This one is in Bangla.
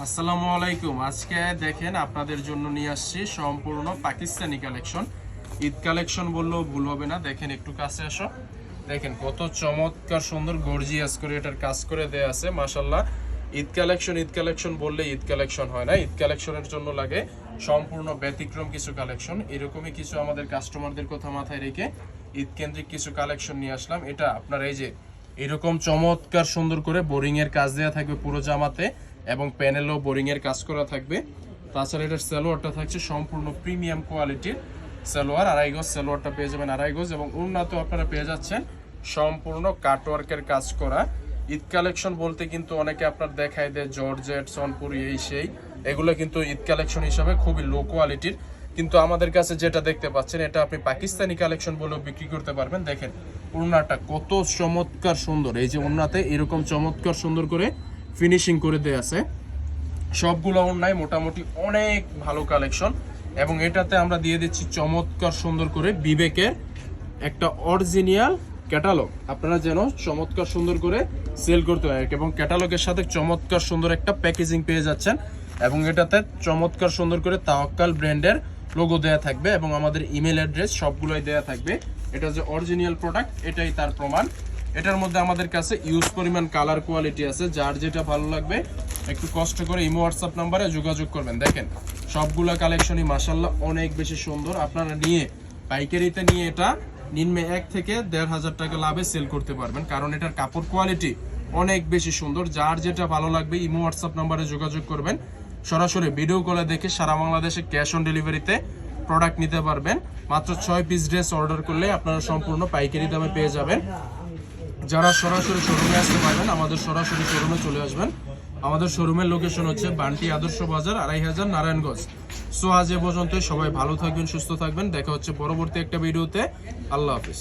আসসালামু আলাইকুম। আজকে দেখেন আপনাদের জন্য নিয়ে আসছি সম্পূর্ণ পাকিস্তানি কালেকশন। ঈদ কালেকশন বললেও ভুল হবে না। দেখেন একটু কাছে আসো, দেখেন কত চমৎকার সুন্দর গর্জিয়াস করে এটার কাজ করে দেয়া আছে মাশাআল্লাহ। ঈদ কালেকশন বললে ঈদ কালেকশন হয় না, ঈদ কালেকশনের জন্য লাগে সম্পূর্ণ ব্যতিক্রম কিছু কালেকশন। এরকমই কিছু আমাদের কাস্টমারদের কথা মাথায় রেখে ঈদ কেন্দ্রিক কিছু কালেকশন নিয়ে আসলাম। এটা আপনার এই যে এরকম চমৎকার সুন্দর করে বোরিং এর কাজ দেওয়া থাকবে পুরো জামাতে, এবং প্যানেলও বোরিং এর কাজ করা থাকবে। তাছাড়া এটার সালোয়ারটা থাকছে সম্পূর্ণ প্রিমিয়াম কোয়ালিটির সালোয়ার, আড়াই গজ সালোয়ারটা পেয়ে যাবেন আড়াই গজ, এবং উন্নত আপনারা পেয়ে যাচ্ছেন সম্পূর্ণ কাটওয়ার্কের কাজ করা। ঈদ কালেকশন বলতে কিন্তু অনেকে আপনার দেখায় দেয় জর্জেট, সনপুরি, এই সেই, এগুলো কিন্তু ঈদ কালেকশন হিসাবে খুবই লো কোয়ালিটির। কিন্তু আমাদের কাছে যেটা দেখতে পাচ্ছেন এটা আপনি পাকিস্তানি কালেকশন বলেও বিক্রি করতে পারবেন। দেখেন ওড়নাটা কত চমৎকার সুন্দর, এই যে ওড়নাতে এরকম চমৎকার সুন্দর করে ফিনিশিং করে দেয়া আছে। সবগুলো ওড়নায় মোটামুটি অনেক ভালো কালেকশন, এবং এটাতে আমরা দিয়ে দিচ্ছি চমৎকার সুন্দর করে বিবেকের একটা অরিজিনাল ক্যাটালগ, আপনারা যেন চমৎকার সুন্দর করে সেল করতে হয়, এবং ক্যাটালগের সাথে চমৎকার সুন্দর একটা প্যাকেজিং পেয়ে যাচ্ছেন, এবং এটাতে চমৎকার সুন্দর করে তাওয়াক্কাল ব্র্যান্ডের লোগো দেয়া থাকবে, এবং আমাদের ইমেল অ্যাড্রেস সবগুলোই দেয়া থাকবে। এটা যে অরিজিনাল প্রোডাক্ট এটাই তার প্রমাণ। এটার মধ্যে আমাদের কাছে ইউজ পরিমাণ কালার কোয়ালিটি আছে, যার যেটা ভালো লাগবে একটু কষ্ট করে ইমো হোয়াটসঅ্যাপ নাম্বারে যোগাযোগ করবেন। দেখেন সবগুলা কালেকশনই মাশাআল্লাহ অনেক বেশি সুন্দর। আপনারা নিয়ে পাইকারিতে নিয়ে এটা নিম্নে 1 থেকে 1,500 টাকা লাভে সেল করতে পারবেন, কারণ এটার কাপড় কোয়ালিটি অনেক বেশি সুন্দর। যার যেটা ভালো লাগবে ইমো হোয়াটসঅ্যাপ নাম্বারে যোগাযোগ করবেন। সরাসরি ভিডিও কলে দেখে সারা বাংলাদেশে ক্যাশ অন ডেলিভারিতে প্রোডাক্ট নিতে পারবেন। মাত্র 6 পিস ড্রেস অর্ডার করলে আপনারা সম্পূর্ণ পাইকারি দামে পেয়ে যাবেন। যারা সরাসরি শোরুমে আসতে পারবেন আমাদের সরাসরি শোরুমে চলে আসবেন। আমাদের শোরুমের লোকেশন হচ্ছে বান্টি আদর্শ বাজার, 2500 নারায়ণগঞ্জ। সো আজ এ পর্যন্তই, সবাই ভালো থাকবেন, সুস্থ থাকবেন। দেখা হচ্ছে পরবর্তী একটা ভিডিওতে। আল্লাহ হাফিজ।